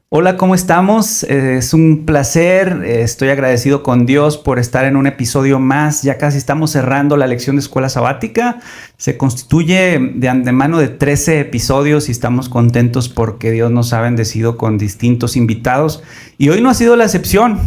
Hola, ¿cómo estamos? Es un placer, estoy agradecido con Dios por estar en un episodio más. Ya casi estamos cerrando la lección de escuela sabática. Se constituye de antemano de 13 episodios y estamos contentos porque Dios nos ha bendecido con distintos invitados. Y hoy no ha sido la excepción.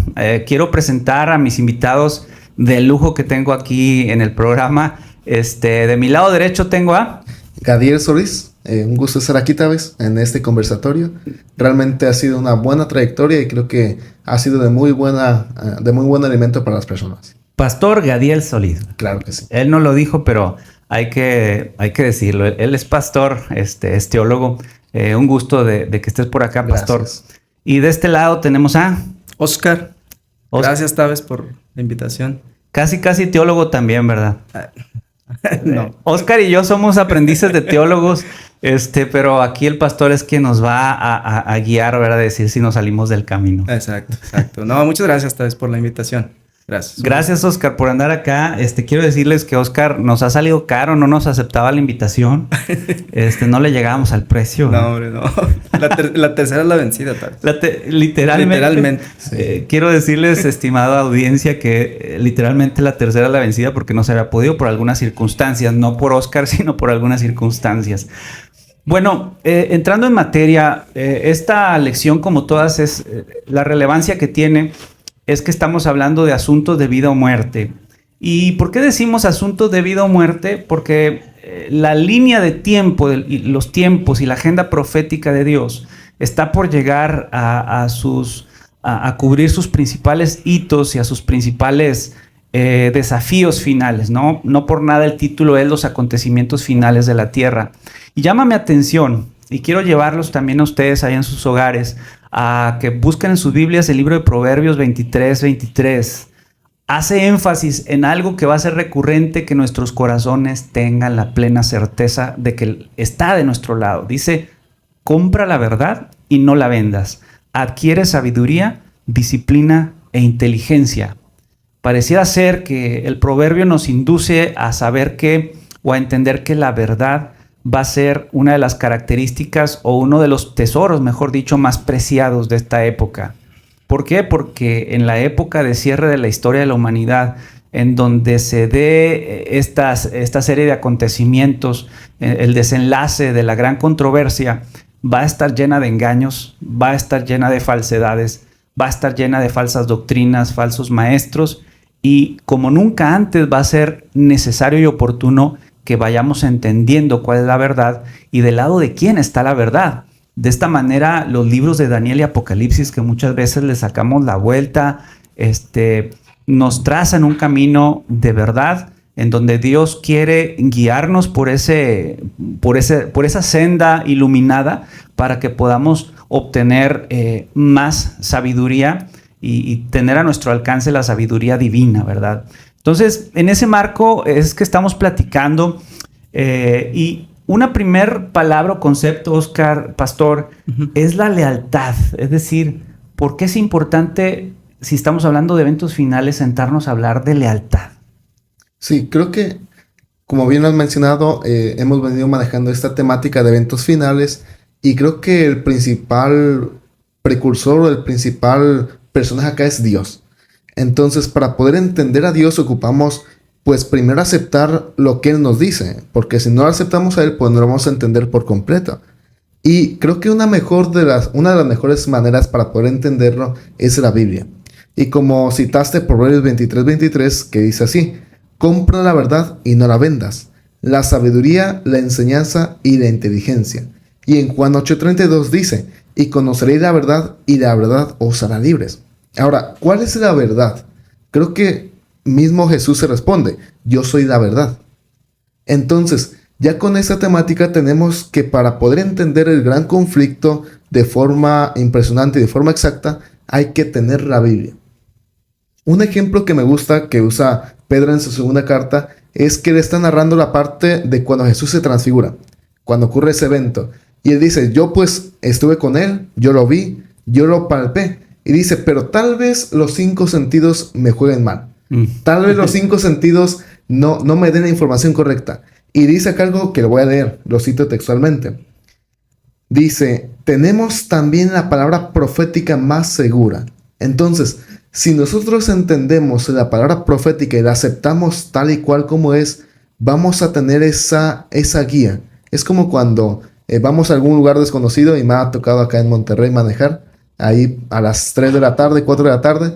Quiero presentar a mis invitados de lujo que tengo aquí en el programa. De mi lado derecho tengo a... Gadiel Solís, un gusto estar aquí tal vez en este conversatorio. Realmente ha sido una buena trayectoria y creo que ha sido de muy buen alimento para las personas. Pastor Gadiel Solís. Claro que sí. Él no lo dijo, pero hay que decirlo. Él es pastor, es teólogo. Un gusto de que estés por acá, pastor. Gracias. Y de este lado tenemos a... Oscar. Gracias, Taves, por la invitación. Casi teólogo también, ¿verdad? No. Oscar y yo somos aprendices de teólogos, pero aquí el pastor es quien nos va a guiar, ¿verdad? A decir si nos salimos del camino. Exacto. No, muchas gracias, Taves, por la invitación. Gracias. Gracias, Oscar, por andar acá. Quiero decirles que Oscar nos ha salido caro, no nos aceptaba la invitación. No le llegábamos al precio. No, hombre, no. La tercera es la vencida, Taves. Literalmente. Sí. Quiero decirles, estimada audiencia, que literalmente la tercera es la vencida porque no se había podido por algunas circunstancias. No por Oscar, sino por algunas circunstancias. Bueno, entrando en materia, esta lección, como todas, es la relevancia que tiene. Es que estamos hablando de asuntos de vida o muerte. ¿Y por qué decimos asuntos de vida o muerte? Porque la línea de tiempo, los tiempos y la agenda profética de Dios está por llegar a cubrir sus principales hitos y a sus principales desafíos finales, ¿no? No por nada el título es Los acontecimientos finales de la tierra. Y llama mi atención, y quiero llevarlos también a ustedes ahí en sus hogares, a que busquen en sus Biblias el libro de Proverbios 23. Hace énfasis en algo que va a ser recurrente, que nuestros corazones tengan la plena certeza de que está de nuestro lado. Dice, compra la verdad y no la vendas. Adquiere sabiduría, disciplina e inteligencia. Pareciera ser que el proverbio nos induce a saber que, o a entender que la verdad va a ser una de las características o uno de los tesoros, mejor dicho, más preciados de esta época. ¿Por qué? Porque en la época de cierre de la historia de la humanidad, en donde se dé esta serie de acontecimientos, el desenlace de la gran controversia, va a estar llena de engaños, va a estar llena de falsedades, va a estar llena de falsas doctrinas, falsos maestros, y como nunca antes va a ser necesario y oportuno que vayamos entendiendo cuál es la verdad y del lado de quién está la verdad. De esta manera, los libros de Daniel y Apocalipsis, que muchas veces le sacamos la vuelta, nos trazan un camino de verdad en donde Dios quiere guiarnos por esa senda iluminada para que podamos obtener más sabiduría y tener a nuestro alcance la sabiduría divina, ¿verdad? Entonces, en ese marco es que estamos platicando y una primer palabra o concepto, Oscar, pastor, es la lealtad. Es decir, ¿por qué es importante, si estamos hablando de eventos finales, sentarnos a hablar de lealtad? Sí, creo que, como bien lo has mencionado, hemos venido manejando esta temática de eventos finales y creo que el principal precursor o el principal personaje acá es Dios. Entonces, para poder entender a Dios ocupamos, pues, primero aceptar lo que Él nos dice, porque si no lo aceptamos a Él, pues no lo vamos a entender por completo. Y creo que una de las mejores maneras para poder entenderlo es la Biblia. Y como citaste Proverbios 23, que dice así, compra la verdad y no la vendas, la sabiduría, la enseñanza y la inteligencia. Y en Juan 8:32 dice, y conoceréis la verdad y la verdad os hará libres. Ahora, ¿cuál es la verdad? Creo que mismo Jesús se responde, yo soy la verdad. Entonces, ya con esta temática tenemos que para poder entender el gran conflicto de forma impresionante y de forma exacta, hay que tener la Biblia. Un ejemplo que me gusta que usa Pedro en su segunda carta es que le está narrando la parte de cuando Jesús se transfigura, cuando ocurre ese evento. Y él dice, yo pues estuve con él, yo lo vi, yo lo palpé. Y dice, pero tal vez los 5 sentidos me jueguen mal. Tal vez los 5 sentidos no me den la información correcta. Y dice acá algo que lo voy a leer, lo cito textualmente. Dice, tenemos también la palabra profética más segura. Entonces, si nosotros entendemos la palabra profética y la aceptamos tal y cual como es, vamos a tener esa guía. Es como cuando vamos a algún lugar desconocido, y me ha tocado acá en Monterrey manejar, ahí a las 3 de la tarde, 4 de la tarde,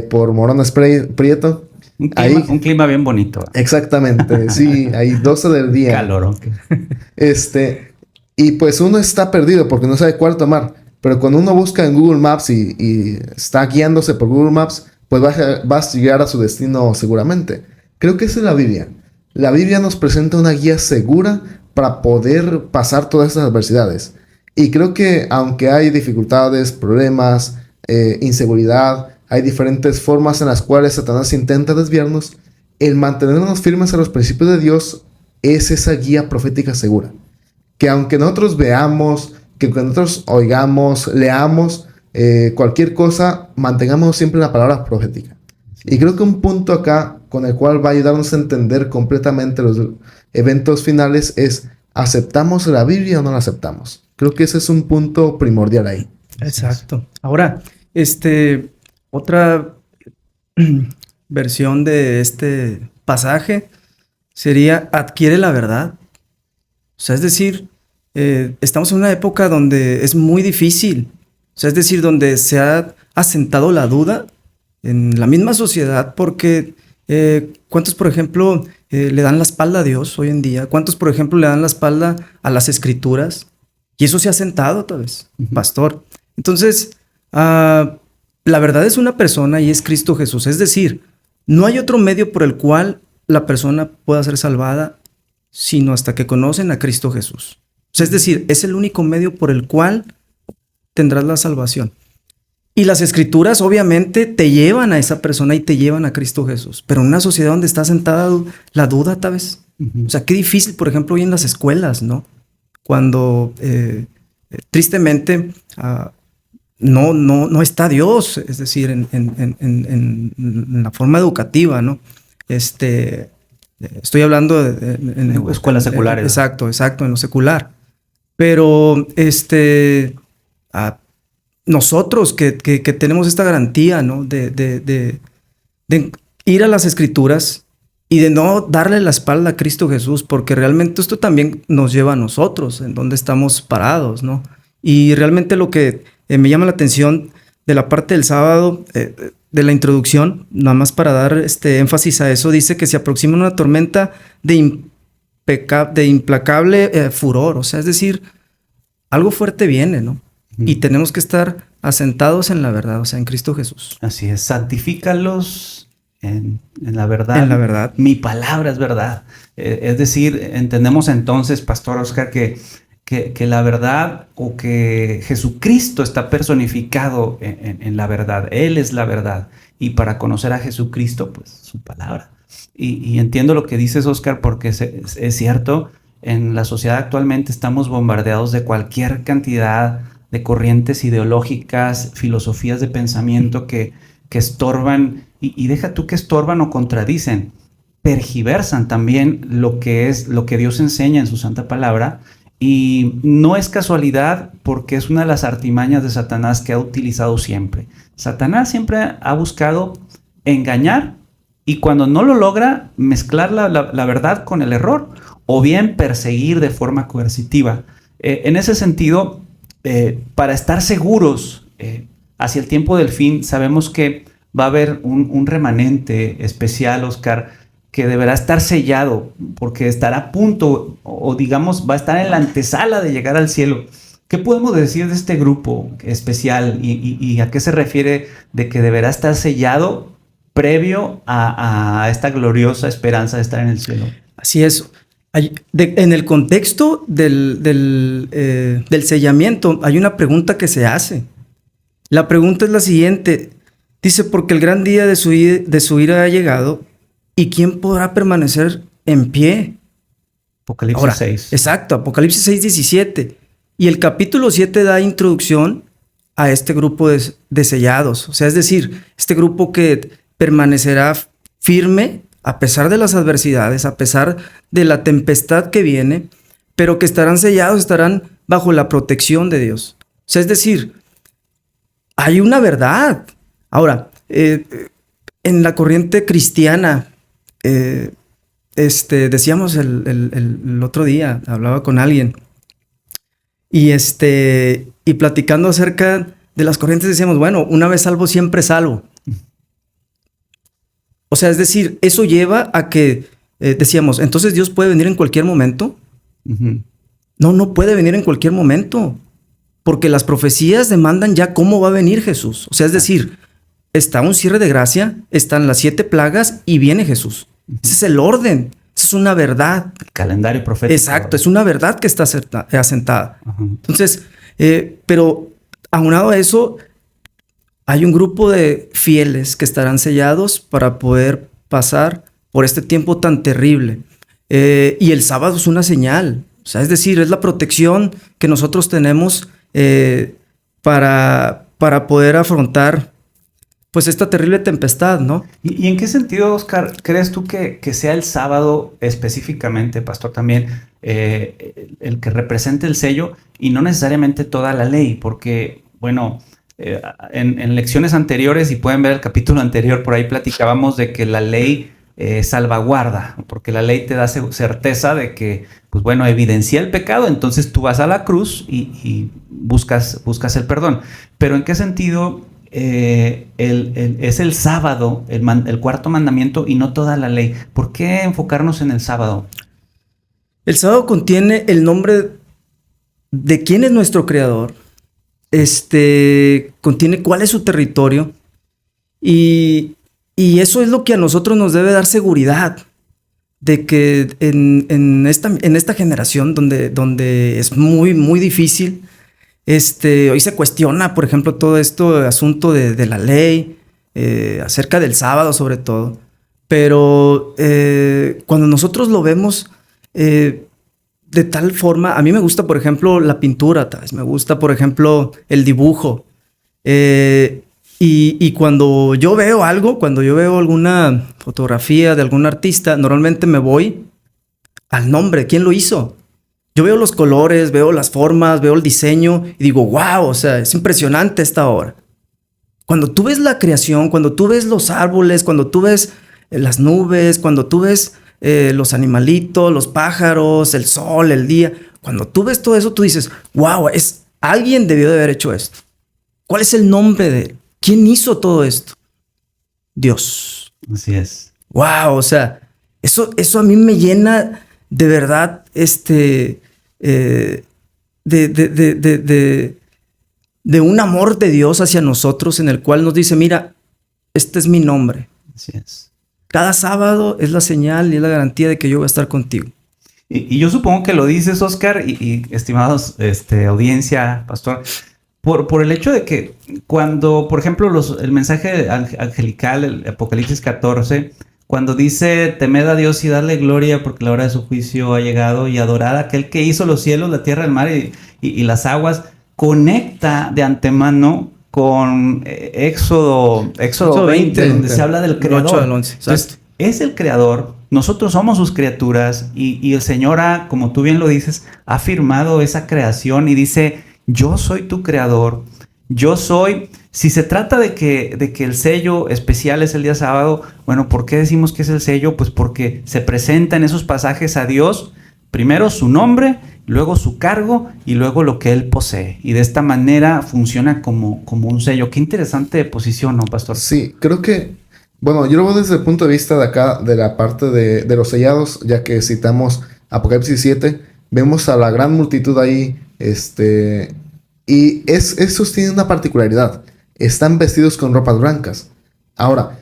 por Morones Prieto. Un clima bien bonito. Exactamente, sí, ahí 12 del día. Calor, ok. Y pues uno está perdido porque no sabe cuál tomar. Pero cuando uno busca en Google Maps y está guiándose por Google Maps, pues vas a llegar a su destino seguramente. Creo que esa es la Biblia. La Biblia nos presenta una guía segura para poder pasar todas estas adversidades. Y creo que aunque hay dificultades, problemas, inseguridad, hay diferentes formas en las cuales Satanás intenta desviarnos, el mantenernos firmes a los principios de Dios es esa guía profética segura. Que aunque nosotros veamos, que nosotros oigamos, leamos, cualquier cosa, mantengamos siempre la palabra profética. Y creo que un punto acá con el cual va a ayudarnos a entender completamente los eventos finales es, ¿aceptamos la Biblia o no la aceptamos? Creo que ese es un punto primordial ahí. Exacto. Ahora, otra versión de este pasaje sería adquiere la verdad. O sea, es decir, estamos en una época donde es muy difícil. O sea, es decir, donde se ha asentado la duda en la misma sociedad porque ¿cuántos, por ejemplo, le dan la espalda a Dios hoy en día? ¿Cuántos, por ejemplo, le dan la espalda a las Escrituras? Y eso se ha asentado, tal vez, pastor. Entonces, la verdad es una persona y es Cristo Jesús. Es decir, no hay otro medio por el cual la persona pueda ser salvada sino hasta que conocen a Cristo Jesús. O sea, es decir, es el único medio por el cual tendrás la salvación. Y las Escrituras obviamente te llevan a esa persona y te llevan a Cristo Jesús. Pero en una sociedad donde está sentada la duda, tal vez. O sea, qué difícil, por ejemplo, hoy en las escuelas, ¿no? Cuando tristemente no está Dios, es decir, en la forma educativa, ¿no? Estoy hablando de escuelas seculares. Exacto, en lo secular. Pero nosotros que tenemos esta garantía, ¿no? De ir a las Escrituras y de no darle la espalda a Cristo Jesús, porque realmente esto también nos lleva a nosotros, en donde estamos parados, ¿no? Y realmente lo que me llama la atención de la parte del sábado, de la introducción, nada más para dar énfasis a eso, dice que se aproxima una tormenta de implacable furor. O sea, es decir, algo fuerte viene, ¿no? Y tenemos que estar asentados en la verdad, o sea, en Cristo Jesús. Así es, santifícalos en la verdad. En la verdad. Mi palabra es verdad. Es decir, entendemos entonces, Pastor Oscar, que la verdad o que Jesucristo está personificado en la verdad. Él es la verdad. Y para conocer a Jesucristo, pues su palabra. Y entiendo lo que dices, Oscar, porque es cierto, en la sociedad actualmente estamos bombardeados de cualquier cantidad de corrientes ideológicas, filosofías de pensamiento que estorban, y deja tú que estorban o contradicen, tergiversan también lo que Dios enseña en su santa palabra. Y no es casualidad porque es una de las artimañas de Satanás que ha utilizado siempre. Satanás siempre ha buscado engañar y cuando no lo logra, mezclar la verdad con el error o bien perseguir de forma coercitiva. En ese sentido, para estar seguros hacia el tiempo del fin, sabemos que va a haber un remanente especial, Oscar, que deberá estar sellado porque estará a punto o digamos va a estar en la antesala de llegar al cielo. ¿Qué podemos decir de este grupo especial y a qué se refiere de que deberá estar sellado previo a esta gloriosa esperanza de estar en el cielo? Así es. En el contexto del sellamiento hay una pregunta que se hace. La pregunta es la siguiente. Dice, porque el gran día de su ira ha llegado, ¿y quién podrá permanecer en pie? Apocalipsis 6. Exacto, Apocalipsis 6, 17. Y el capítulo 7 da introducción a este grupo de sellados. O sea, es decir, este grupo que permanecerá firme a pesar de las adversidades, a pesar de la tempestad que viene, pero que estarán sellados, estarán bajo la protección de Dios. O sea, es decir, hay una verdad. Ahora, en la corriente cristiana, decíamos el otro día, hablaba con alguien, y platicando acerca de las corrientes decíamos, bueno, una vez salvo, siempre salvo. O sea, es decir, eso lleva a que, decíamos, entonces Dios puede venir en cualquier momento. Ujú. No puede venir en cualquier momento, porque las profecías demandan ya cómo va a venir Jesús. O sea, es decir, está un cierre de gracia, están las 7 plagas y viene Jesús. Ese es el orden, esa es una verdad. El calendario profético. Exacto, es una verdad que está asentada. Ajá. Entonces, pero aunado a eso, hay un grupo de fieles que estarán sellados para poder pasar por este tiempo tan terrible. Y el sábado es una señal. O sea, es decir, es la protección que nosotros tenemos para poder afrontar pues esta terrible tempestad, ¿no? ¿Y en qué sentido, Oscar, crees tú que sea el sábado específicamente, pastor, también el que represente el sello y no necesariamente toda la ley? Porque, bueno, en lecciones anteriores, y pueden ver el capítulo anterior, por ahí platicábamos de que la ley salvaguarda, porque la ley te da certeza de que, pues bueno, evidencia el pecado, entonces tú vas a la cruz y buscas el perdón. Pero ¿en qué sentido es el sábado el cuarto mandamiento y no toda la ley? ¿Por qué enfocarnos en el sábado? El sábado contiene el nombre de quién es nuestro creador, contiene cuál es su territorio y eso es lo que a nosotros nos debe dar seguridad de que en esta generación donde es muy, muy difícil, hoy se cuestiona, por ejemplo, todo esto, asunto de la ley, acerca del sábado sobre todo, pero cuando nosotros lo vemos de tal forma, a mí me gusta, por ejemplo, la pintura, tal vez me gusta, por ejemplo, el dibujo, y cuando yo veo algo, cuando yo veo alguna fotografía de algún artista, normalmente me voy al nombre, ¿quién lo hizo? Yo veo los colores, veo las formas, veo el diseño y digo, wow, o sea, es impresionante esta obra. Cuando tú ves la creación, cuando tú ves los árboles, cuando tú ves las nubes, cuando tú ves los animalitos, los pájaros, el sol, el día, cuando tú ves todo eso, tú dices, wow, alguien debió de haber hecho esto. ¿Cuál es el nombre de él? ¿Quién hizo todo esto? Dios. Así es. Wow, o sea, eso a mí me llena de verdad, de un amor de Dios hacia nosotros en el cual nos dice, mira, este es mi nombre. Así es. Cada sábado es la señal y es la garantía de que yo voy a estar contigo. Y yo supongo que lo dices, Oscar, y estimados audiencia, pastor, por el hecho de que cuando, por ejemplo, el mensaje angelical, el Apocalipsis 14, cuando dice, temed a Dios y darle gloria porque la hora de su juicio ha llegado, y adorad a aquel que hizo los cielos, la tierra, el mar y las aguas, conecta de antemano con Éxodo 20, donde se habla del creador. 8 al 11, Entonces, es el creador, nosotros somos sus criaturas y el Señor como tú bien lo dices, ha firmado esa creación y dice, yo soy tu creador, yo soy. Si se trata de que el sello especial es el día sábado, bueno, ¿por qué decimos que es el sello? Pues porque se presenta en esos pasajes a Dios, primero su nombre, luego su cargo y luego lo que él posee. Y de esta manera funciona como un sello. Qué interesante posición, ¿no, pastor? Sí, creo que, bueno, yo lo veo desde el punto de vista de acá, de la parte de los sellados, ya que citamos Apocalipsis 7, vemos a la gran multitud ahí, y esos tienen una particularidad. Están vestidos con ropas blancas. Ahora,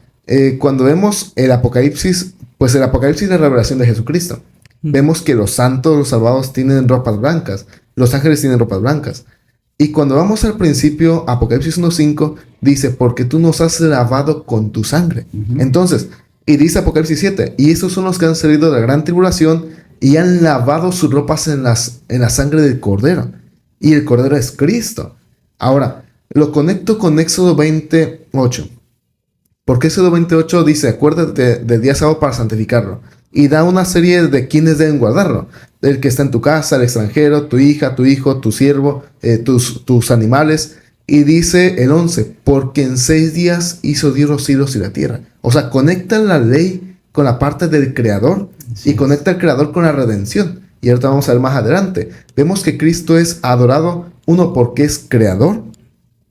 cuando vemos el Apocalipsis, pues el Apocalipsis es la revelación de Jesucristo. Vemos que los santos, los salvados tienen ropas blancas. Los ángeles tienen ropas blancas. Y cuando vamos al principio, Apocalipsis 1:5, dice, porque tú nos has lavado con tu sangre. Entonces, y dice Apocalipsis 7, y esos son los que han salido de la gran tribulación y han lavado sus ropas en la sangre del Cordero. Y el Cordero es Cristo. Ahora, lo conecto con Éxodo 28. Porque Éxodo 28 dice, acuérdate del día sábado para santificarlo. y da una serie de quienes deben guardarlo. El que está en tu casa, el extranjero, tu hija, tu hijo, tu siervo, tus animales. Y dice el 11, porque en 6 días hizo Dios los cielos y la tierra. O sea, conecta la ley con la parte del creador y conecta al creador con la redención. Y ahorita vamos a ver más adelante. Vemos que Cristo es adorado, 1, porque es creador,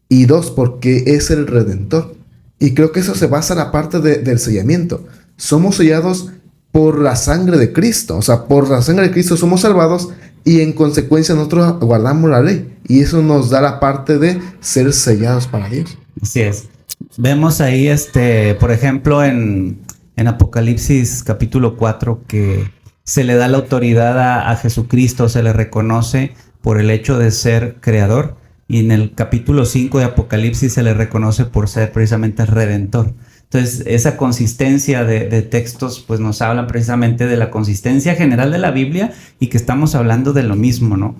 y 2, porque es el redentor. Y creo que eso se basa en la parte del sellamiento. Somos sellados por la sangre de Cristo. O sea, por la sangre de Cristo somos salvados y en consecuencia nosotros guardamos la ley. Y eso nos da la parte de ser sellados para Dios. Así es. Vemos ahí, por ejemplo, en Apocalipsis capítulo 4, que se le da la autoridad a Jesucristo, se le reconoce por el hecho de ser creador. Y en el capítulo 5 de Apocalipsis se le reconoce por ser precisamente redentor. Entonces, esa consistencia de textos pues nos hablan precisamente de la consistencia general de la Biblia y que estamos hablando de lo mismo, ¿no?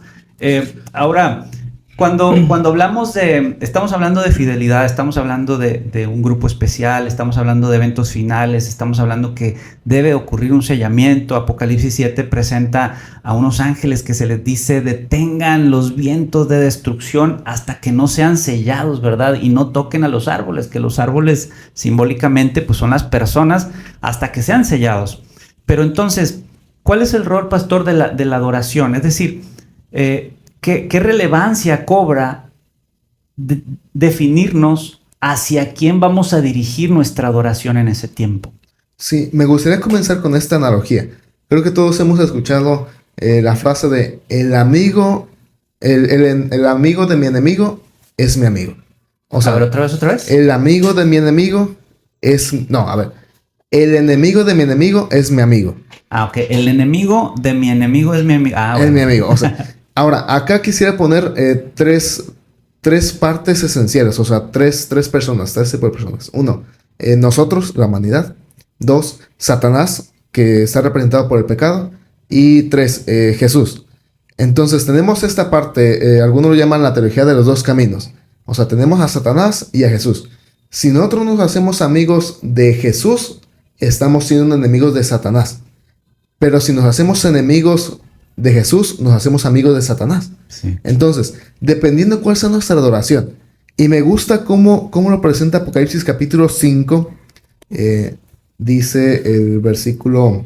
Ahora, cuando estamos hablando de fidelidad, estamos hablando de un grupo especial, estamos hablando de eventos finales, estamos hablando que debe ocurrir un sellamiento. Apocalipsis 7 presenta a unos ángeles que se les dice detengan los vientos de destrucción hasta que no sean sellados, ¿verdad? Y no toquen a los árboles, que los árboles simbólicamente pues son las personas hasta que sean sellados. Pero entonces, ¿cuál es el rol, pastor, de la adoración? Es decir, ¿qué relevancia cobra definirnos hacia quién vamos a dirigir nuestra adoración en ese tiempo? Sí, me gustaría comenzar con esta analogía. Creo que todos hemos escuchado la frase de el amigo de mi enemigo es mi amigo. O sea, a ver, otra vez. El amigo de mi enemigo es... No, a ver. El enemigo de mi enemigo es mi amigo. Ah, ok. El enemigo de mi enemigo es mi amigo. Ah, bueno. Es mi amigo. O sea, ahora, acá quisiera poner tres partes esenciales. O sea, tres personas, 3 tipos de personas. 1, nosotros, la humanidad. 2, Satanás, que está representado por el pecado. Y 3, Jesús. Entonces, tenemos esta parte, algunos lo llaman la teología de los 2 caminos. O sea, tenemos a Satanás y a Jesús. Si nosotros nos hacemos amigos de Jesús, estamos siendo enemigos de Satanás. Pero si nos hacemos enemigos de Jesús, nos hacemos amigos de Satanás. Sí. Entonces, dependiendo cuál sea nuestra adoración. Y me gusta cómo lo presenta Apocalipsis capítulo 5. Dice el versículo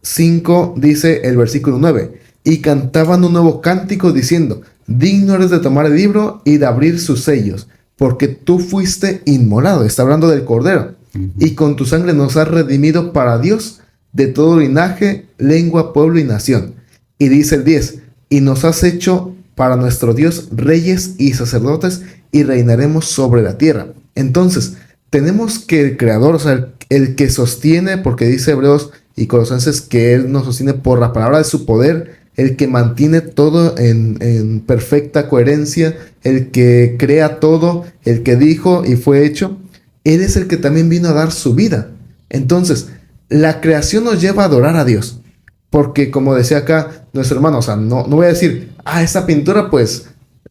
5, dice el versículo 9. Y cantaban un nuevo cántico diciendo, digno eres de tomar el libro y de abrir sus sellos, porque tú fuiste inmolado. Está hablando del Cordero. Y con tu sangre nos has redimido para Dios de todo linaje, lengua, pueblo y nación. Y dice el 10, y nos has hecho para nuestro Dios reyes y sacerdotes y reinaremos sobre la tierra. Entonces, tenemos que el Creador, o sea, el que sostiene, porque dice Hebreos y Colosenses que Él nos sostiene por la palabra de su poder, el que mantiene todo en perfecta coherencia, el que crea todo, el que dijo y fue hecho, Él es el que también vino a dar su vida. Entonces, la creación nos lleva a adorar a Dios. Porque, como decía acá nuestro hermano, o sea, no voy a decir, esta pintura, pues,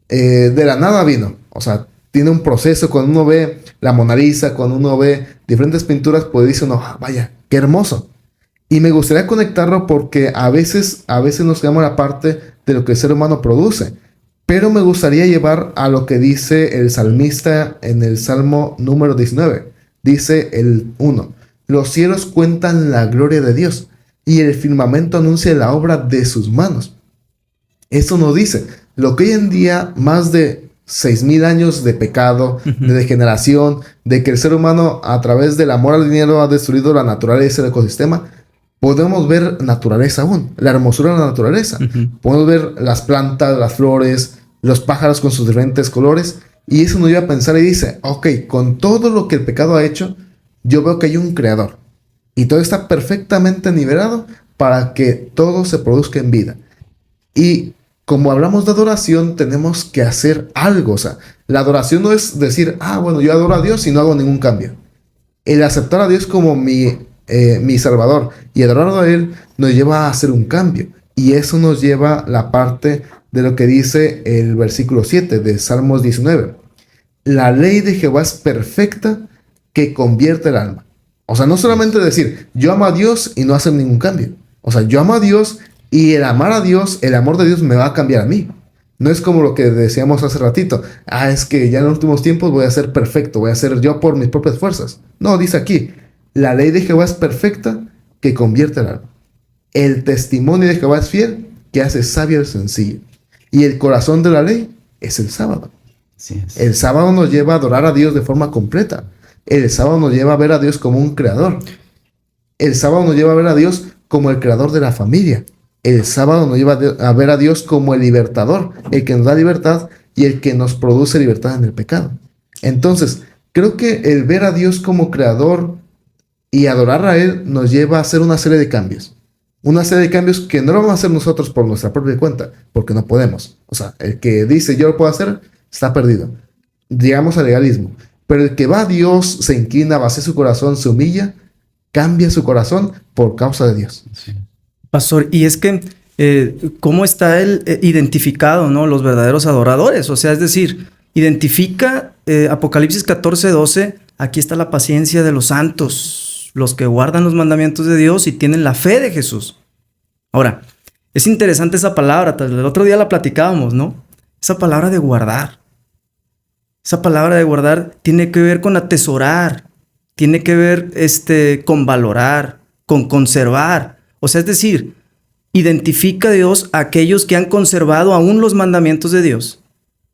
de la nada vino. O sea, tiene un proceso. Cuando uno ve la Mona Lisa, cuando uno ve diferentes pinturas, pues dice uno, vaya, qué hermoso. Y me gustaría conectarlo porque a veces nos quedamos en la parte de lo que el ser humano produce. Pero me gustaría llevar a lo que dice el salmista en el Salmo número 19. Dice el 1. Los cielos cuentan la gloria de Dios y el firmamento anuncia la obra de sus manos. Eso nos dice lo que hoy en día, más de 6,000 años de pecado, de degeneración, de que el ser humano a través del amor al dinero ha destruido la naturaleza y el ecosistema, podemos ver naturaleza aún, la hermosura de la naturaleza. Podemos ver las plantas, las flores, los pájaros con sus diferentes colores, y eso nos lleva a pensar y dice, ok, con todo lo que el pecado ha hecho, yo veo que hay un creador y todo está perfectamente nivelado para que todo se produzca en vida. Y como hablamos de adoración, tenemos que hacer algo. O sea, la adoración no es decir, bueno, yo adoro a Dios y no hago ningún cambio. El aceptar a Dios como mi Salvador y adorarlo a Él nos lleva a hacer un cambio. Y eso nos lleva a la parte de lo que dice el versículo 7 de Salmos 19. La ley de Jehová es perfecta, que convierte el alma. O sea, no solamente decir, yo amo a Dios y no hacer ningún cambio. O sea, yo amo a Dios y el amar a Dios, el amor de Dios me va a cambiar a mí. No es como lo que decíamos hace ratito. Es que ya en los últimos tiempos voy a ser perfecto, voy a ser yo por mis propias fuerzas. No, dice aquí, la ley de Jehová es perfecta que convierte el alma. El testimonio de Jehová es fiel que hace sabio al sencillo. Y el corazón de la ley es el sábado. Sí es. El sábado nos lleva a adorar a Dios de forma completa. El sábado nos lleva a ver a Dios como un creador. El sábado nos lleva a ver a Dios como el creador de la familia. El sábado nos lleva a ver a Dios como el libertador, el que nos da libertad y el que nos produce libertad en el pecado. Entonces, creo que el ver a Dios como creador y adorar a Él nos lleva a hacer una serie de cambios. Una serie de cambios que no lo vamos a hacer nosotros por nuestra propia cuenta, porque no podemos. O sea, el que dice yo lo puedo hacer, está perdido. Llegamos al legalismo. Pero el que va a Dios, se inclina, vacía su corazón, se humilla, cambia su corazón por causa de Dios. Sí. Pastor, y es que, ¿cómo está él identificado, ¿no? Los verdaderos adoradores. O sea, es decir, identifica Apocalipsis 14:12, aquí está la paciencia de los santos, los que guardan los mandamientos de Dios y tienen la fe de Jesús. Ahora, es interesante esa palabra, el otro día la platicábamos, ¿no? Esa palabra de guardar. Esa palabra de guardar tiene que ver con atesorar, tiene que ver con valorar, con conservar. O sea, es decir, identifica a Dios a aquellos que han conservado aún los mandamientos de Dios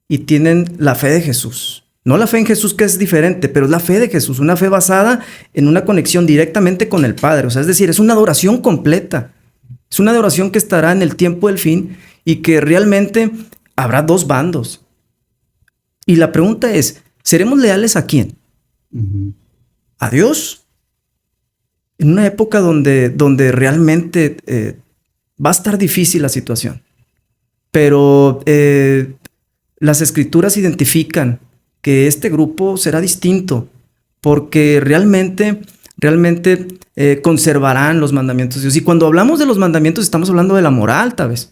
y tienen la fe de Jesús. No la fe en Jesús, que es diferente, pero es la fe de Jesús, una fe basada en una conexión directamente con el Padre. O sea, es decir, es una adoración completa. Es una adoración que estará en el tiempo del fin y que realmente habrá dos bandos. Y la pregunta es, ¿seremos leales a quién? Uh-huh. ¿A Dios? En una época donde realmente va a estar difícil la situación. Pero las Escrituras identifican que este grupo será distinto porque realmente conservarán los mandamientos de Dios. Y cuando hablamos de los mandamientos estamos hablando de la moral, tal vez.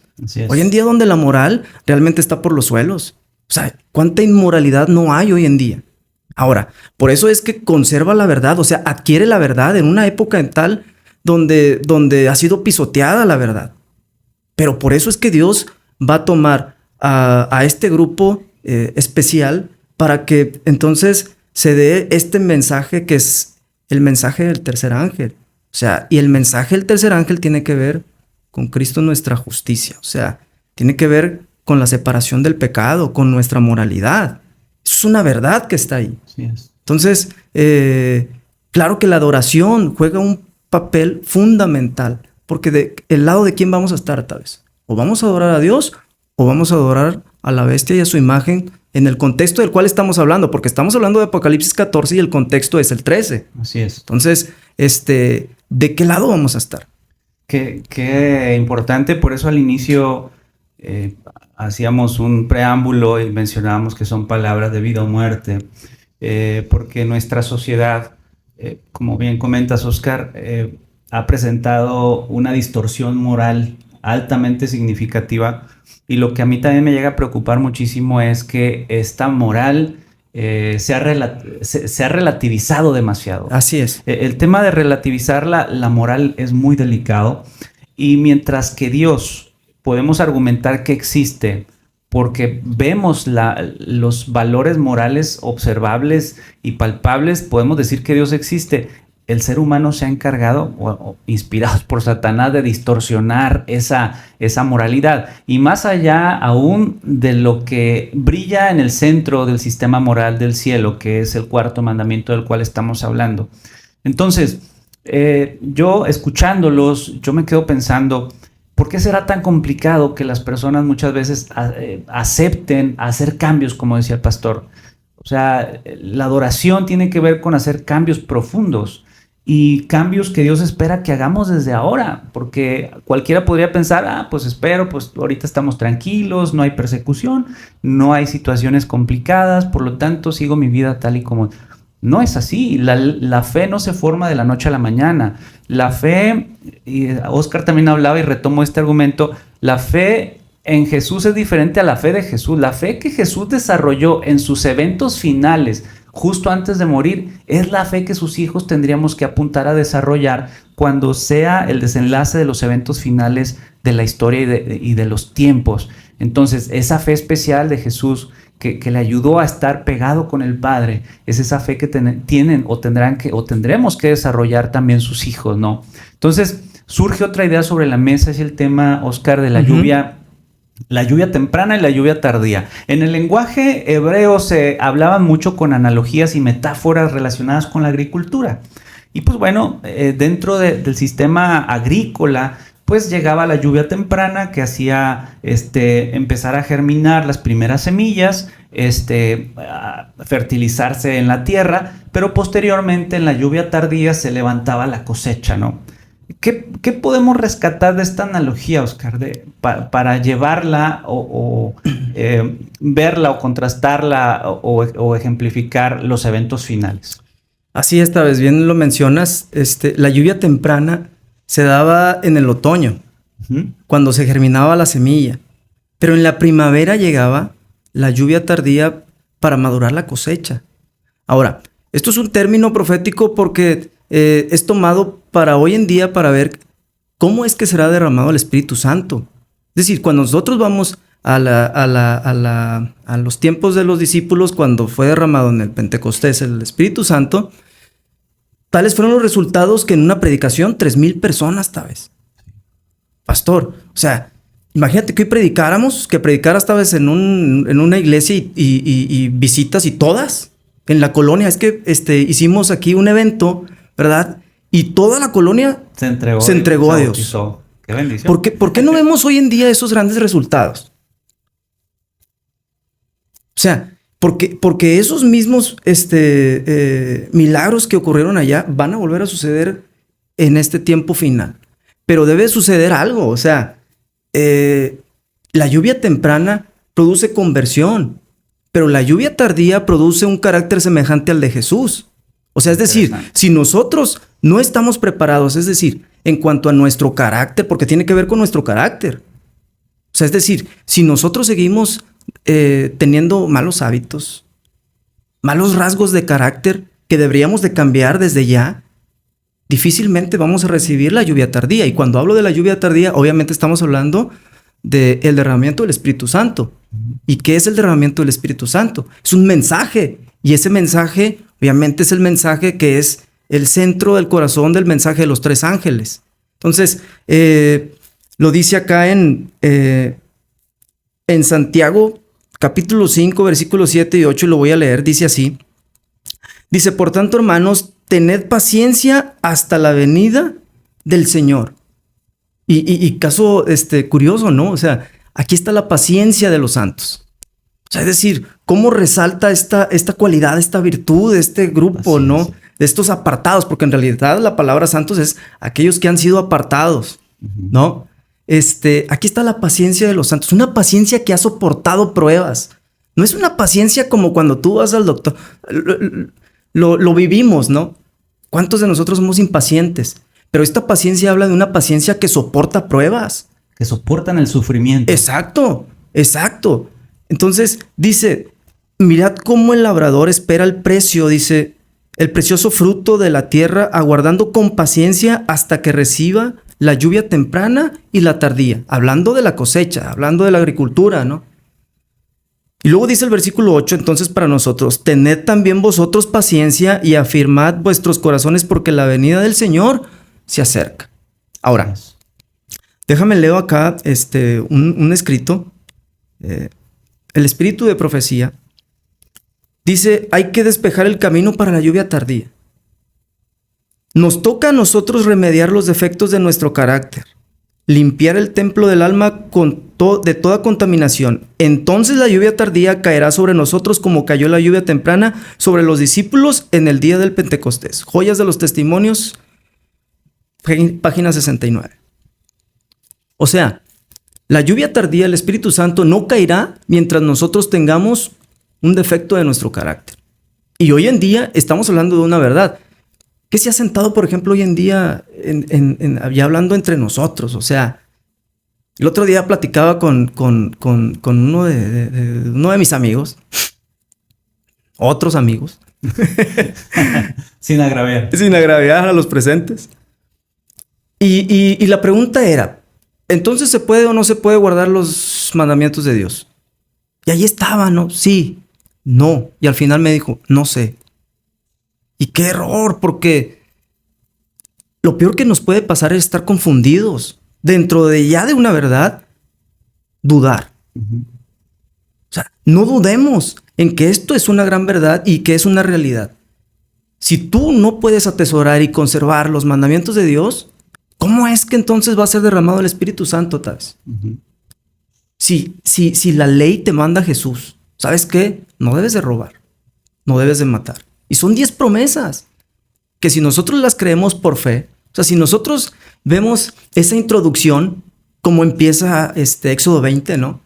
Hoy en día donde la moral realmente está por los suelos. O sea, ¿cuánta inmoralidad no hay hoy en día? Ahora, por eso es que conserva la verdad, o sea, adquiere la verdad en una época en tal donde ha sido pisoteada la verdad. Pero por eso es que Dios va a tomar a este grupo especial para que entonces se dé este mensaje que es el mensaje del tercer ángel. O sea, y el mensaje del tercer ángel tiene que ver con Cristo nuestra justicia. O sea, tiene que ver con la separación del pecado, con nuestra moralidad. Eso es una verdad que está ahí. Sí es. Entonces, claro que la adoración juega un papel fundamental, porque del lado de quién vamos a estar tal vez. O vamos a adorar a Dios o vamos a adorar a la bestia y a su imagen en el contexto del cual estamos hablando, porque estamos hablando de Apocalipsis 14 y el contexto es el 13. Así es. Entonces, ¿de qué lado vamos a estar? Qué importante, por eso al inicio hacíamos un preámbulo y mencionábamos que son palabras de vida o muerte, porque nuestra sociedad, como bien comentas, Oscar, ha presentado una distorsión moral altamente significativa, y lo que a mí también me llega a preocupar muchísimo es que esta moral se ha relativizado demasiado. Así es. El tema de relativizar la moral es muy delicado, y mientras que Dios podemos argumentar que existe porque vemos los valores morales observables y palpables, podemos decir que Dios existe. El ser humano se ha encargado, o inspirados por Satanás, de distorsionar esa moralidad. Y más allá aún de lo que brilla en el centro del sistema moral del cielo, que es el cuarto mandamiento del cual estamos hablando. Entonces, yo escuchándolos, yo me quedo pensando, ¿por qué será tan complicado que las personas muchas veces acepten hacer cambios, como decía el pastor? O sea, la adoración tiene que ver con hacer cambios profundos y cambios que Dios espera que hagamos desde ahora, porque cualquiera podría pensar, pues espero, pues ahorita estamos tranquilos, no hay persecución, no hay situaciones complicadas, por lo tanto sigo mi vida tal y como... No es así, la fe no se forma de la noche a la mañana. La fe, y Oscar también hablaba y retomo este argumento, la fe en Jesús es diferente a la fe de Jesús. La fe que Jesús desarrolló en sus eventos finales, justo antes de morir, es la fe que sus hijos tendríamos que apuntar a desarrollar cuando sea el desenlace de los eventos finales de la historia y de los tiempos. Entonces, esa fe especial de Jesús que le ayudó a estar pegado con el Padre, es esa fe que tienen o tendremos que desarrollar también sus hijos, ¿no? Entonces, surge otra idea sobre la mesa, es el tema, Oscar, de la lluvia. La lluvia temprana y la lluvia tardía. En el lenguaje hebreo se hablaban mucho con analogías y metáforas relacionadas con la agricultura. Y pues bueno, dentro del sistema agrícola, pues llegaba la lluvia temprana que hacía empezar a germinar las primeras semillas, a fertilizarse en la tierra, pero posteriormente en la lluvia tardía se levantaba la cosecha, ¿no? ¿Qué podemos rescatar de esta analogía, Oscar, para llevarla o verla o contrastarla o ejemplificar los eventos finales? Así esta vez, bien lo mencionas, la lluvia temprana se daba en el otoño, cuando se germinaba la semilla, pero en la primavera llegaba la lluvia tardía para madurar la cosecha. Ahora, esto es un término profético porque es tomado para hoy en día para ver cómo es que será derramado el Espíritu Santo. Es decir, cuando nosotros vamos a los tiempos de los discípulos, cuando fue derramado en el Pentecostés el Espíritu Santo, tales fueron los resultados que en una predicación 3,000 personas, tal vez. Pastor, o sea, imagínate que hoy que predicaras tal vez en una iglesia y visitas y todas en la colonia. Es que hicimos aquí un evento, ¿verdad? Y toda la colonia se entregó a Dios. Qué bendición. ¿Por qué no vemos hoy en día esos grandes resultados? O sea, porque esos mismos milagros que ocurrieron allá van a volver a suceder en este tiempo final. Pero debe suceder algo. O sea, la lluvia temprana produce conversión, pero la lluvia tardía produce un carácter semejante al de Jesús. O sea, es decir, si nosotros no estamos preparados, es decir, en cuanto a nuestro carácter, porque tiene que ver con nuestro carácter. O sea, es decir, si nosotros seguimos teniendo malos hábitos, malos rasgos de carácter que deberíamos de cambiar desde ya, difícilmente vamos a recibir la lluvia tardía. Y cuando hablo de la lluvia tardía, obviamente estamos hablando del derramamiento del Espíritu Santo. ¿Y qué es el derramamiento del Espíritu Santo? Es un mensaje. Y ese mensaje, obviamente, es el mensaje que es el centro del corazón del mensaje de los 3 ángeles. Entonces, lo dice acá en Santiago, capítulo 5, versículos 7 y 8, y lo voy a leer, dice así. Dice, por tanto, hermanos, tened paciencia hasta la venida del Señor. Y caso curioso, ¿no? O sea, aquí está la paciencia de los santos. O sea, es decir, cómo resalta esta cualidad, esta virtud de este grupo, ¿no? De estos apartados, porque en realidad la palabra santos es aquellos que han sido apartados, ¿no? Aquí está la paciencia de los santos, una paciencia que ha soportado pruebas. No es una paciencia como cuando tú vas al doctor. Lo vivimos, ¿no? ¿Cuántos de nosotros somos impacientes? Pero esta paciencia habla de una paciencia que soporta pruebas. Que soportan el sufrimiento. Exacto. Entonces dice, mirad cómo el labrador espera el precio, dice, el precioso fruto de la tierra, aguardando con paciencia hasta que reciba la lluvia temprana y la tardía. Hablando de la cosecha, hablando de la agricultura, ¿no? Y luego dice el versículo 8, entonces para nosotros, tened también vosotros paciencia y afirmad vuestros corazones porque la venida del Señor se acerca. Ahora, déjame leo acá un escrito, el espíritu de profecía. Dice, hay que despejar el camino para la lluvia tardía. Nos toca a nosotros remediar los defectos de nuestro carácter, limpiar el templo del alma de toda contaminación. Entonces la lluvia tardía caerá sobre nosotros como cayó la lluvia temprana sobre los discípulos en el día del Pentecostés. Joyas de los Testimonios, página 69. O sea, la lluvia tardía, el Espíritu Santo, no caerá mientras nosotros tengamos un defecto de nuestro carácter. Y hoy en día estamos hablando de una verdad. ¿Qué se ha sentado, por ejemplo, hoy en día ya hablando entre nosotros? O sea, el otro día platicaba con uno de mis amigos, otros amigos, Sin agraviar. Sin agraviar a los presentes. Y la pregunta era, ¿entonces se puede o no se puede guardar los mandamientos de Dios? Y ahí estaba, ¿no? Sí, no. Y al final me dijo, no sé. Y qué error, porque lo peor que nos puede pasar es estar confundidos. Dentro de ya de una verdad, dudar. O sea, no dudemos en que esto es una gran verdad y que es una realidad. Si tú no puedes atesorar y conservar los mandamientos de Dios, ¿cómo es que entonces va a ser derramado el Espíritu Santo, tal vez? Si la ley te manda a Jesús, ¿sabes qué? No debes de robar, no debes de matar. Y son 10 promesas que si nosotros las creemos por fe, o sea, si nosotros vemos esa introducción, como empieza Éxodo 20, ¿no?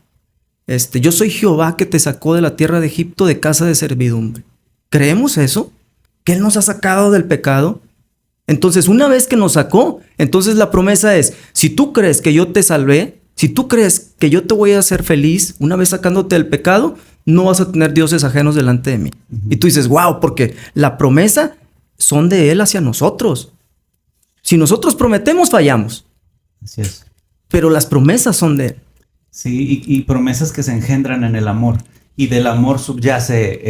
Yo soy Jehová que te sacó de la tierra de Egipto de casa de servidumbre. ¿Creemos eso? ¿Que Él nos ha sacado del pecado? Entonces, una vez que nos sacó, entonces la promesa es, si tú crees que yo te salvé, si tú crees que yo te voy a hacer feliz, una vez sacándote del pecado, no vas a tener dioses ajenos delante de mí. Y tú dices, wow, porque la promesa son de Él hacia nosotros. Si nosotros prometemos, fallamos. Así es. Pero las promesas son de Él. Sí, y promesas que se engendran en el amor. Y del amor subyace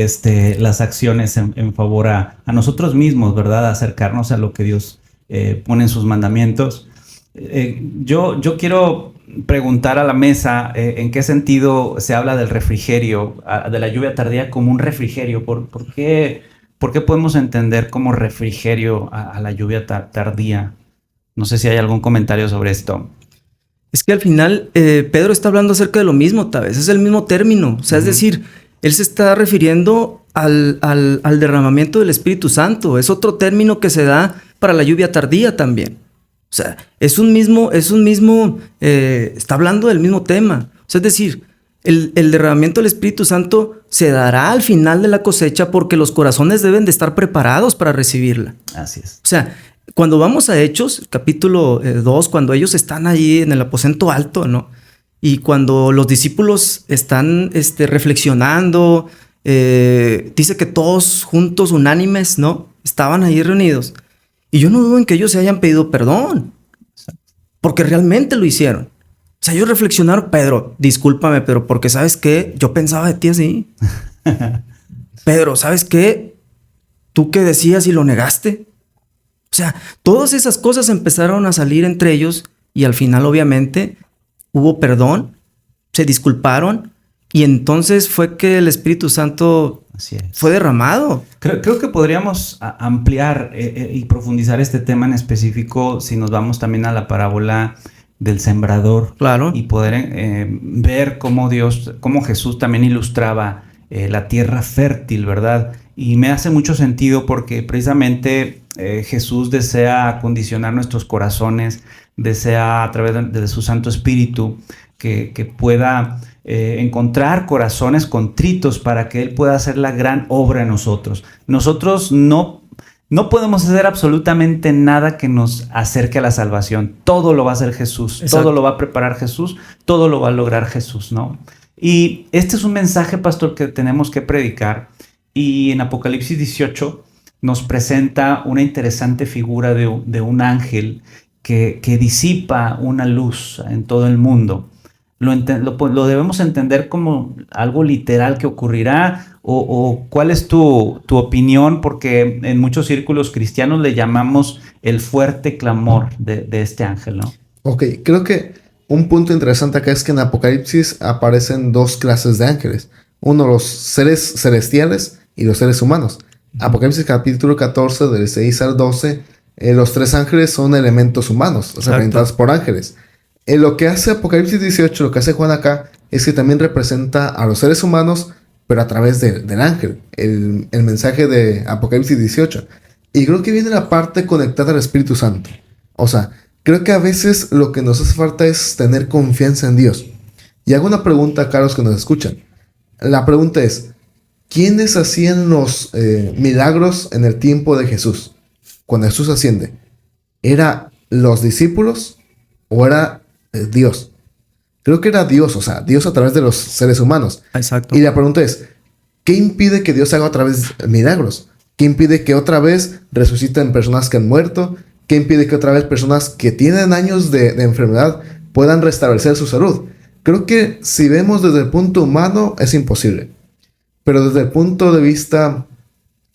las acciones en favor a nosotros mismos, ¿verdad? Acercarnos a lo que Dios pone en sus mandamientos. Yo quiero preguntar a la mesa en qué sentido se habla del refrigerio, de la lluvia tardía como un refrigerio. ¿Por qué podemos entender como refrigerio a la lluvia tardía? No sé si hay algún comentario sobre esto. Es que al final Pedro está hablando acerca de lo mismo, tal vez. Es el mismo término. O sea, es decir, él se está refiriendo al derramamiento del Espíritu Santo. Es otro término que se da para la lluvia tardía también. O sea, está hablando del mismo tema. O sea, es decir, el derramamiento del Espíritu Santo se dará al final de la cosecha porque los corazones deben de estar preparados para recibirla. Así es. O sea, cuando vamos a Hechos, capítulo 2, cuando ellos están ahí en el aposento alto, ¿no? Y cuando los discípulos están reflexionando, dice que todos juntos, unánimes, ¿no? Estaban ahí reunidos. Y yo no dudo en que ellos se hayan pedido perdón, porque realmente lo hicieron. O sea, ellos reflexionaron, Pedro, discúlpame, pero porque ¿sabes qué? Yo pensaba de ti así. Pedro, ¿sabes qué? ¿Tú qué decías y lo negaste? O sea, todas esas cosas empezaron a salir entre ellos y al final obviamente hubo perdón, se disculparon y entonces fue que el Espíritu Santo fue derramado. Creo que podríamos ampliar y profundizar este tema en específico si nos vamos también a la parábola del sembrador. Claro. Y poder ver cómo Jesús también ilustraba la tierra fértil, ¿verdad? Y me hace mucho sentido porque precisamente Jesús desea acondicionar nuestros corazones, desea a través de su Santo Espíritu que pueda encontrar corazones contritos para que Él pueda hacer la gran obra en nosotros. Nosotros no podemos hacer absolutamente nada que nos acerque a la salvación. Todo lo va a hacer Jesús, Exacto. Todo lo va a preparar Jesús, todo lo va a lograr Jesús, ¿no? Y este es un mensaje, pastor, que tenemos que predicar. Y en Apocalipsis 18 nos presenta una interesante figura de un ángel que disipa una luz en todo el mundo. Lo debemos entender como algo literal que ocurrirá o ¿cuál es tu opinión? Porque en muchos círculos cristianos le llamamos el fuerte clamor de este ángel, ¿no? Ok, creo que un punto interesante acá es que en Apocalipsis aparecen dos clases de ángeles. Uno, los seres celestiales y los seres humanos. Apocalipsis capítulo 14, del 6 al 12, los tres ángeles son elementos humanos, representados por ángeles. Lo que hace Apocalipsis 18, lo que hace Juan acá, es que también representa a los seres humanos, pero a través del ángel, el mensaje de Apocalipsis 18. Y creo que viene la parte conectada al Espíritu Santo. O sea, creo que a veces lo que nos hace falta es tener confianza en Dios. Y hago una pregunta acá a los que nos escuchan. La pregunta es, ¿quiénes hacían los milagros en el tiempo de Jesús? Cuando Jesús asciende, ¿era los discípulos o era Dios? Creo que era Dios, o sea, Dios a través de los seres humanos. Exacto. Y la pregunta es, ¿qué impide que Dios haga otra vez milagros? ¿Qué impide que otra vez resuciten personas que han muerto? ¿Qué impide que otra vez personas que tienen años de enfermedad puedan restablecer su salud? Creo que si vemos desde el punto humano es imposible. Pero desde el punto de vista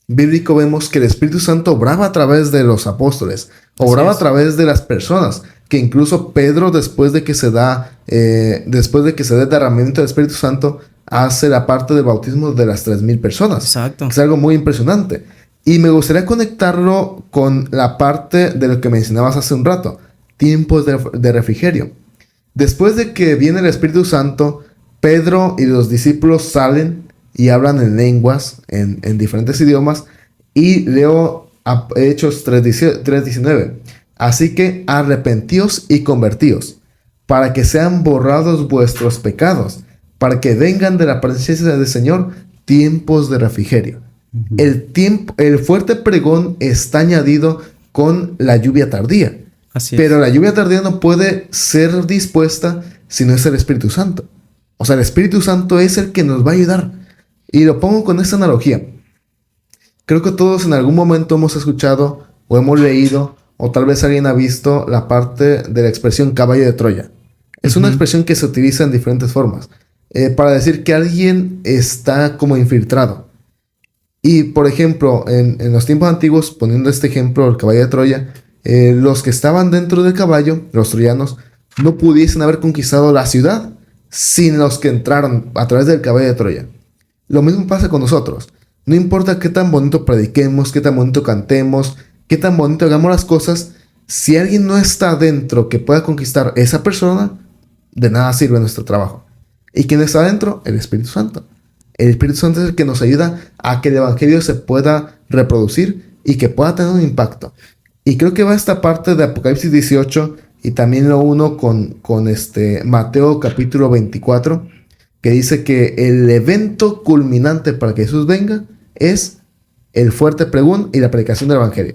bíblico vemos que el Espíritu Santo obraba a través de los apóstoles, obraba a través de las personas, que incluso Pedro después de que se da el derramamiento del Espíritu Santo hace la parte del bautismo de las 3,000 personas. Exacto. Es algo muy impresionante. Y me gustaría conectarlo con la parte de lo que mencionabas hace un rato, tiempos de refrigerio. Después de que viene el Espíritu Santo, Pedro y los discípulos salen y hablan en lenguas, en diferentes idiomas, y leo Hechos 3:19. Así que arrepentíos y convertíos, para que sean borrados vuestros pecados, para que vengan de la presencia del Señor tiempos de refrigerio. El fuerte pregón está añadido con la lluvia tardía. Así Pero la lluvia tardía no puede ser dispuesta si no es el Espíritu Santo. O sea, el Espíritu Santo es el que nos va a ayudar. Y lo pongo con esta analogía. Creo que todos en algún momento hemos escuchado o hemos leído o tal vez alguien ha visto la parte de la expresión caballo de Troya. Es una expresión que se utiliza en diferentes formas para decir que alguien está como infiltrado. Y por ejemplo, en los tiempos antiguos, poniendo este ejemplo, el caballo de Troya, los que estaban dentro del caballo, los troyanos, no pudiesen haber conquistado la ciudad sin los que entraron a través del caballo de Troya. Lo mismo pasa con nosotros. No importa qué tan bonito prediquemos, qué tan bonito cantemos, qué tan bonito hagamos las cosas, si alguien no está dentro que pueda conquistar esa persona, de nada sirve nuestro trabajo. ¿Y quién está dentro? El Espíritu Santo. El Espíritu Santo es el que nos ayuda a que el Evangelio se pueda reproducir y que pueda tener un impacto. Y creo que va esta parte de Apocalipsis 18 y también lo uno con Mateo capítulo 24, que dice que el evento culminante para que Jesús venga es el fuerte pregón y la predicación del Evangelio.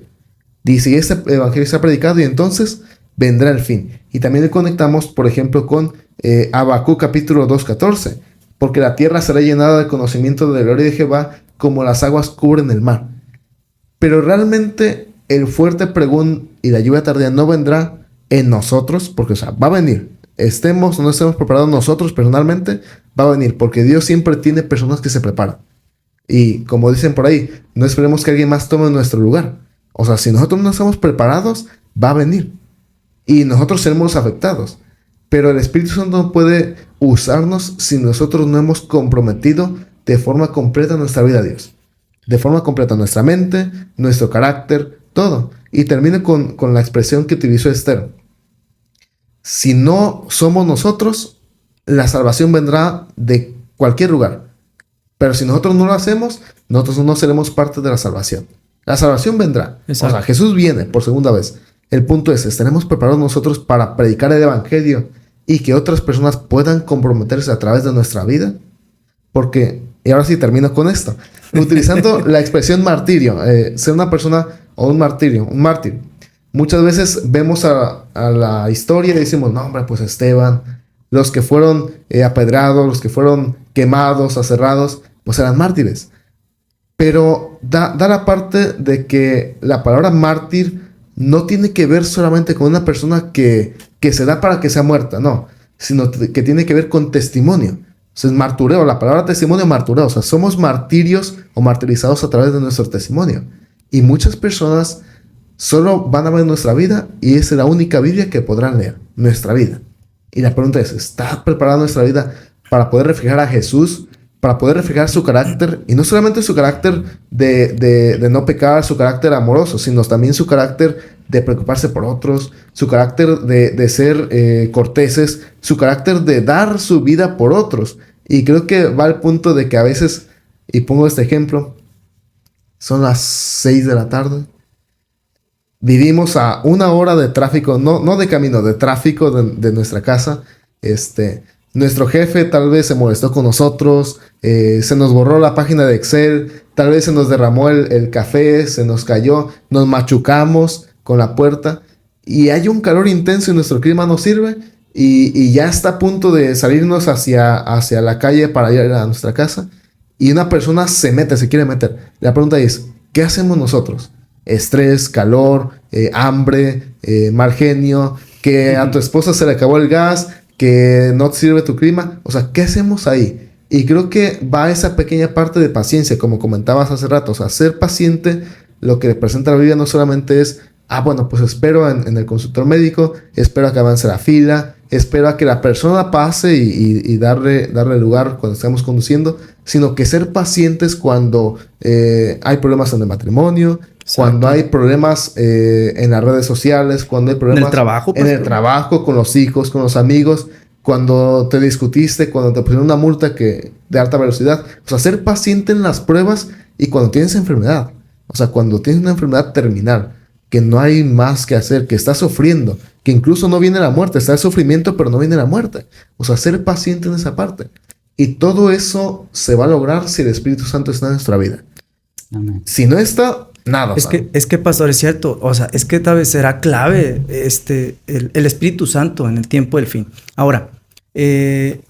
Dice, y este Evangelio está predicado y entonces vendrá el fin. Y también le conectamos, por ejemplo, con Habacuc capítulo 2:14, porque la tierra será llenada de conocimiento de la gloria de Jehová como las aguas cubren el mar. Pero realmente el fuerte pregón y la lluvia tardía no vendrá en nosotros, porque va a venir. Estemos o no estemos preparados nosotros personalmente, va a venir, porque Dios siempre tiene personas que se preparan. Y como dicen por ahí, no esperemos que alguien más tome nuestro lugar. O sea, si nosotros no estamos preparados, va a venir. Y nosotros seremos afectados. Pero el Espíritu Santo no puede usarnos si nosotros no hemos comprometido de forma completa nuestra vida a Dios. De forma completa nuestra mente, nuestro carácter, todo. Y termino con la expresión que utilizó Esther. Si no somos nosotros, la salvación vendrá de cualquier lugar. Pero si nosotros no lo hacemos, nosotros no seremos parte de la salvación. La salvación vendrá. Exacto. O sea, Jesús viene por segunda vez. El punto es, ¿estaremos preparados nosotros para predicar el Evangelio y que otras personas puedan comprometerse a través de nuestra vida? Porque, y ahora sí termino con esto, utilizando la expresión martirio, ser una persona o un mártir. Muchas veces vemos a la historia y decimos, no hombre, pues Esteban, los que fueron apedrados, los que fueron quemados, aserrados, pues eran mártires. Pero da la parte de que la palabra mártir no tiene que ver solamente con una persona que se da para que sea muerta, no, sino que tiene que ver con testimonio. O sea, es martureo, la palabra testimonio, martureo. O sea, somos martirios o martirizados a través de nuestro testimonio. Y muchas personas solo van a ver nuestra vida y esa es la única Biblia que podrán leer, nuestra vida. Y la pregunta es, ¿está preparada nuestra vida para poder reflejar a Jesús? Para poder reflejar su carácter, y no solamente su carácter de no pecar, su carácter amoroso, sino también su carácter de preocuparse por otros, su carácter de ser corteses, su carácter de dar su vida por otros. Y creo que va al punto de que a veces, y pongo este ejemplo, son las 6 de la tarde, vivimos a 1 hora de tráfico, no de camino, de tráfico de nuestra casa. Nuestro jefe tal vez se molestó con nosotros, se nos borró la página de Excel, tal vez se nos derramó el café, se nos cayó, nos machucamos con la puerta y hay un calor intenso y nuestro clima no sirve y ya está a punto de salirnos hacia la calle para ir a nuestra casa y una persona se quiere meter. La pregunta es, ¿qué hacemos nosotros? Estrés, calor, hambre, mal genio, que a tu esposa se le acabó el gas, que no te sirve tu clima. O sea, ¿qué hacemos ahí? Y creo que va esa pequeña parte de paciencia, como comentabas hace rato. O sea, ser paciente, lo que presenta la Biblia no solamente es, bueno, pues espero en el consultorio médico, espero a que avance la fila, espero a que la persona pase y darle lugar cuando estamos conduciendo, sino que ser pacientes cuando hay problemas en el matrimonio, cuando hay problemas en las redes sociales, cuando hay problemas en el trabajo, en el trabajo, con los hijos, con los amigos, cuando te discutiste, cuando te pusieron una multa de alta velocidad. O sea, ser paciente en las pruebas y cuando tienes enfermedad. O sea, cuando tienes una enfermedad terminal, que no hay más que hacer, que estás sufriendo, que incluso no viene la muerte, está el sufrimiento, pero no viene la muerte. O sea, ser paciente en esa parte. Y todo eso se va a lograr si el Espíritu Santo está en nuestra vida. Amén. Si no está, nada. Es que, pastor, es cierto. O sea, es que tal vez será clave el Espíritu Santo en el tiempo del fin. Ahora,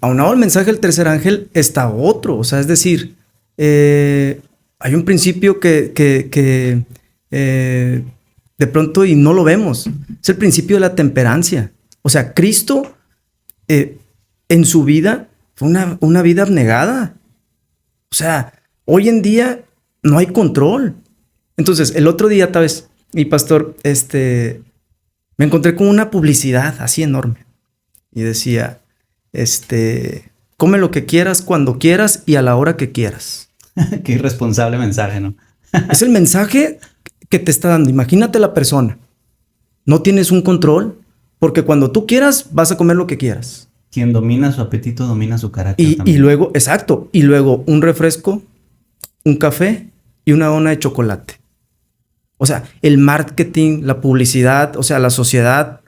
aunado al mensaje del tercer ángel, está otro. O sea, es decir, hay un principio que de pronto y no lo vemos. Es el principio de la temperancia. O sea, Cristo en su vida fue una vida abnegada. O sea, hoy en día no hay control. Entonces, el otro día, tal vez, mi pastor, me encontré con una publicidad así enorme. Y decía, come lo que quieras, cuando quieras y a la hora que quieras. Qué irresponsable mensaje, ¿no? Es el mensaje que te está dando. Imagínate la persona. No tienes un control, porque cuando tú quieras, vas a comer lo que quieras. Quien domina su apetito, domina su carácter Y también. luego, exacto, y luego un refresco, un café y una dona de chocolate. O sea, el marketing, la publicidad, o sea, la sociedad.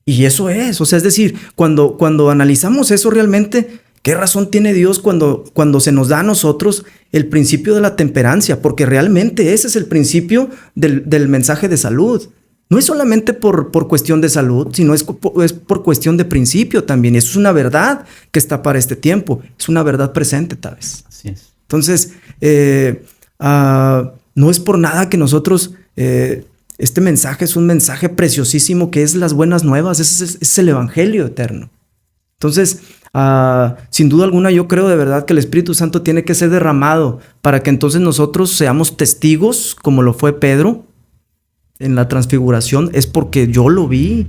Y eso es, o sea, es decir, cuando analizamos eso realmente, ¿qué razón tiene Dios cuando se nos da a nosotros el principio de la temperancia? Porque realmente ese es el principio del mensaje de salud. No es solamente por cuestión de salud, sino es por cuestión de principio también. Y eso es una verdad que está para este tiempo. Es una verdad presente, tal vez. Así es. Entonces, no es por nada que nosotros... este mensaje es un mensaje preciosísimo que es las buenas nuevas. Es el evangelio eterno. Entonces, sin duda alguna, yo creo de verdad que el Espíritu Santo tiene que ser derramado para que entonces nosotros seamos testigos, como lo fue Pedro en la transfiguración. Es porque yo lo vi.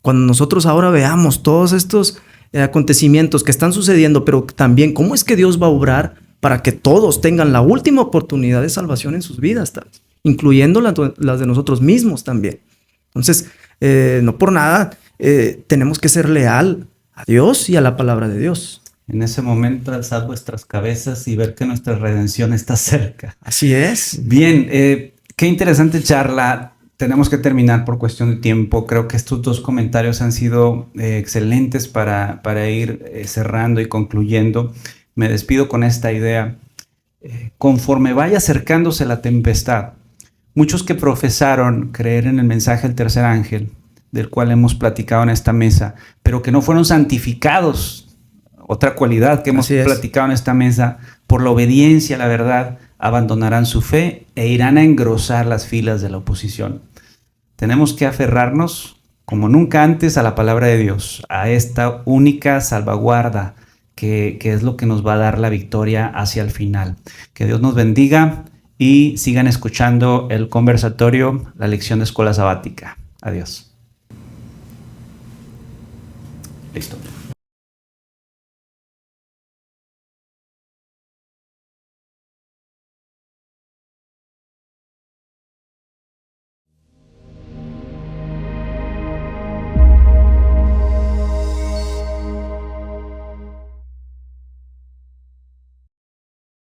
Cuando nosotros ahora veamos todos estos acontecimientos que están sucediendo, pero también cómo es que Dios va a obrar para que todos tengan la última oportunidad de salvación en sus vidas, incluyendo las de nosotros mismos también. Entonces, no por nada tenemos que ser leal a Dios y a la palabra de Dios. En ese momento, alzad vuestras cabezas y ver que nuestra redención está cerca. Así es. Bien, qué interesante charla. Tenemos que terminar por cuestión de tiempo. Creo que estos dos comentarios han sido excelentes para ir cerrando y concluyendo. Me despido con esta idea. Conforme vaya acercándose la tempestad, muchos que profesaron creer en el mensaje del tercer ángel, del cual hemos platicado en esta mesa, pero que no fueron santificados, otra cualidad que hemos platicado en esta mesa, por la obediencia a la verdad, abandonarán su fe e irán a engrosar las filas de la oposición. Tenemos que aferrarnos, como nunca antes, a la palabra de Dios, a esta única salvaguarda que es lo que nos va a dar la victoria hacia el final. Que Dios nos bendiga y sigan escuchando el conversatorio, la lección de escuela sabática. Adiós. Listo.